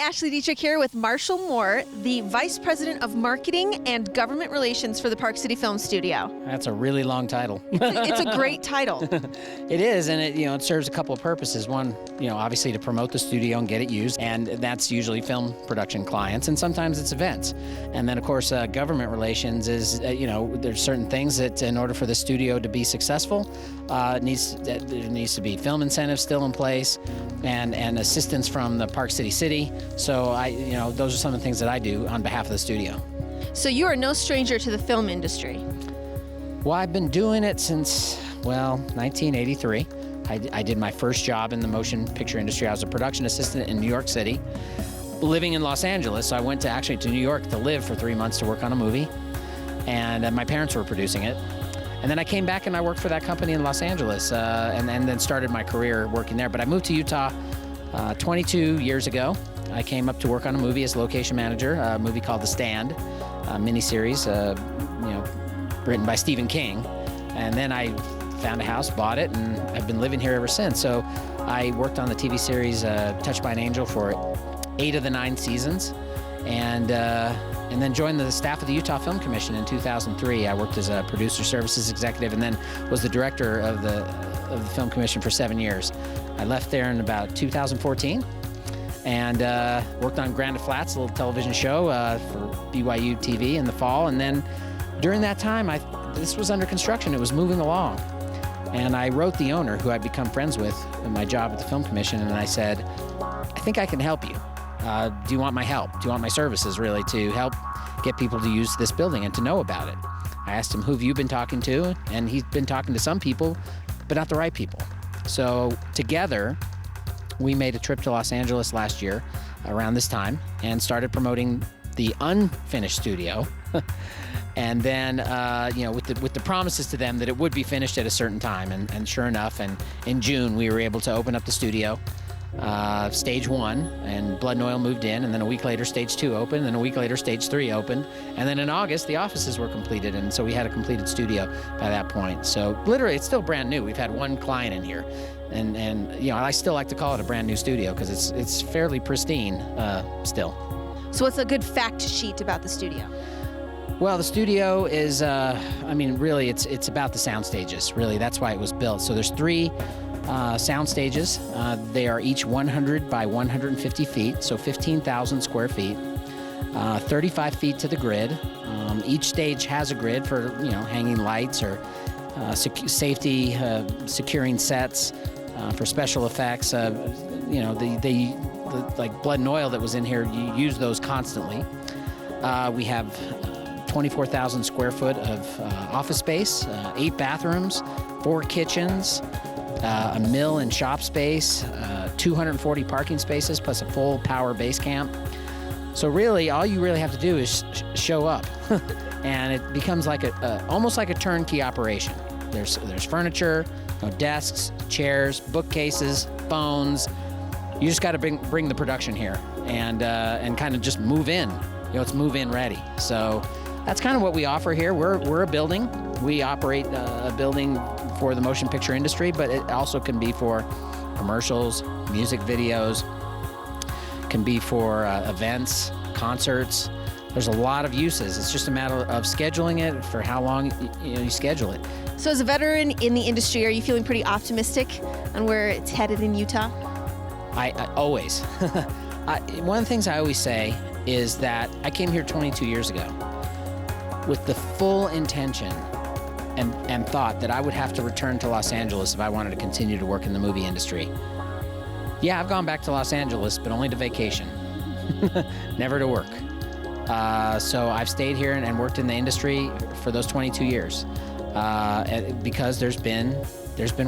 Ashley Dietrich here with Marshall Moore, the Vice President of Marketing and Government Relations for the Park City Film Studio. That's a really long title. It's a great title. It is, and it serves a couple of purposes. One, obviously to promote the studio and get it used, and that's usually film production clients, and sometimes it's events. And then, of course, government relations is, there's certain things that in order for the studio to be successful, there needs to be film incentives still in place, and assistance from the Park City. So those are some of the things that I do on behalf of the studio. So you are no stranger to the film industry. Well, I've been doing it since, 1983. I did my first job in the motion picture industry. I was a production assistant in New York City, living in Los Angeles. So I went to New York to live for 3 months to work on a movie, and my parents were producing it. And then I came back and I worked for that company in Los Angeles, and then started my career working there. But I moved to Utah 22 years ago. I came up to work on a movie as location manager, a movie called The Stand, a miniseries, written by Stephen King. And then I found a house, bought it, and I've been living here ever since. So I worked on the TV series Touched by an Angel for 8 of the 9 seasons, and then joined the staff of the Utah Film Commission in 2003. I worked as a producer services executive, and then was the director of the Film Commission for 7 years. I left there in about 2014, and worked on Grand Flats, a little television show for BYU TV in the fall. And then during that time, this was under construction. It was moving along. And I wrote the owner, who I'd become friends with in my job at the Film Commission, and I said, I think I can help you. Do you want my help? Do you want my services, really, to help get people to use this building and to know about it? I asked him, who have you been talking to? And he's been talking to some people, but not the right people. So together, we made a trip to Los Angeles last year around this time and started promoting the unfinished studio. And then, with the promises to them that it would be finished at a certain time. And sure enough, and in June, we were able to open up the studio, stage 1, and Blood and Oil moved in, and then a week later, stage 2 opened, and then a week later, stage 3 opened. And then in August, the offices were completed, and so we had a completed studio by that point. So literally, it's still brand new. We've had one client in here. And I still like to call it a brand new studio because it's fairly pristine still. So what's a good fact sheet about the studio? Well, the studio is, really, it's about the sound stages. Really, that's why it was built. So there's 3 sound stages. They are each 100 by 150 feet, so 15,000 square feet, 35 feet to the grid. Each stage has a grid for, hanging lights or safety, securing sets, for special effects. Like Blood and Oil that was in here, you use those constantly. We have 24,000 square foot of office space, 8 bathrooms, 4 kitchens, a mill and shop space, 240 parking spaces, plus a full power base camp. So really, all you really have to do is show up, and it becomes like almost like a turnkey operation. There's furniture, desks, chairs, bookcases, phones. You just got to bring the production here and kind of just move in. It's move-in ready. So that's kind of what we offer here. We're a building. We operate a building for the motion picture industry, but it also can be for commercials, music videos, can be for events, concerts. There's a lot of uses. It's just a matter of scheduling it for how long you schedule it. So as a veteran in the industry, are you feeling pretty optimistic on where it's headed in Utah? I always. One of the things I always say is that I came here 22 years ago with the full intention and thought that I would have to return to Los Angeles if I wanted to continue to work in the movie industry. Yeah, I've gone back to Los Angeles, but only to vacation, never to work. So I've stayed here and worked in the industry for those 22 years because there's been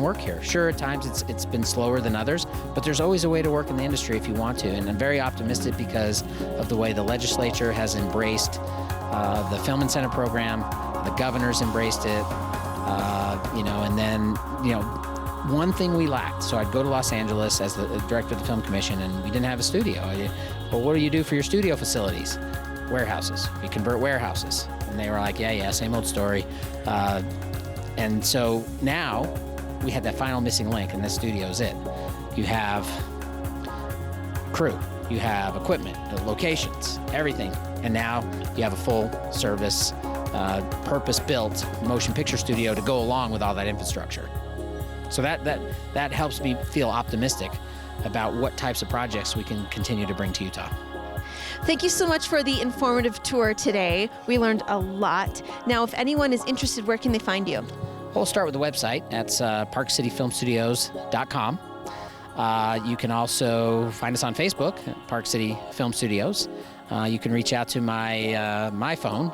work here. Sure, at times it's been slower than others, but there's always a way to work in the industry if you want to. And I'm very optimistic because of the way the legislature has embraced the film incentive program. The governor's embraced it, and then, one thing we lacked. So I'd go to Los Angeles as the director of the Film Commission, and we didn't have a studio. Well, what do you do for your studio facilities? Warehouses. We convert warehouses. And they were like, yeah, same old story. And so now we had that final missing link, and this studio is it. You have crew. you have equipment, locations, everything. And now you have a full service, purpose-built motion picture studio to go along with all that infrastructure. So that helps me feel optimistic about what types of projects we can continue to bring to Utah. Thank you so much for the informative tour today. We learned a lot. Now, if anyone is interested, where can they find you? We'll start with the website. That's parkcityfilmstudios.com. You can also find us on Facebook, Park City Film Studios. You can reach out to my phone,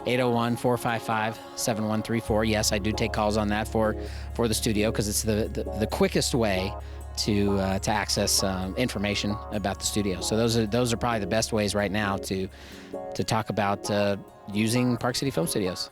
801-455-7134. Yes, I do take calls on that for the studio because it's the quickest way to access information about the studio. So those are probably the best ways right now to talk about using Park City Film Studios.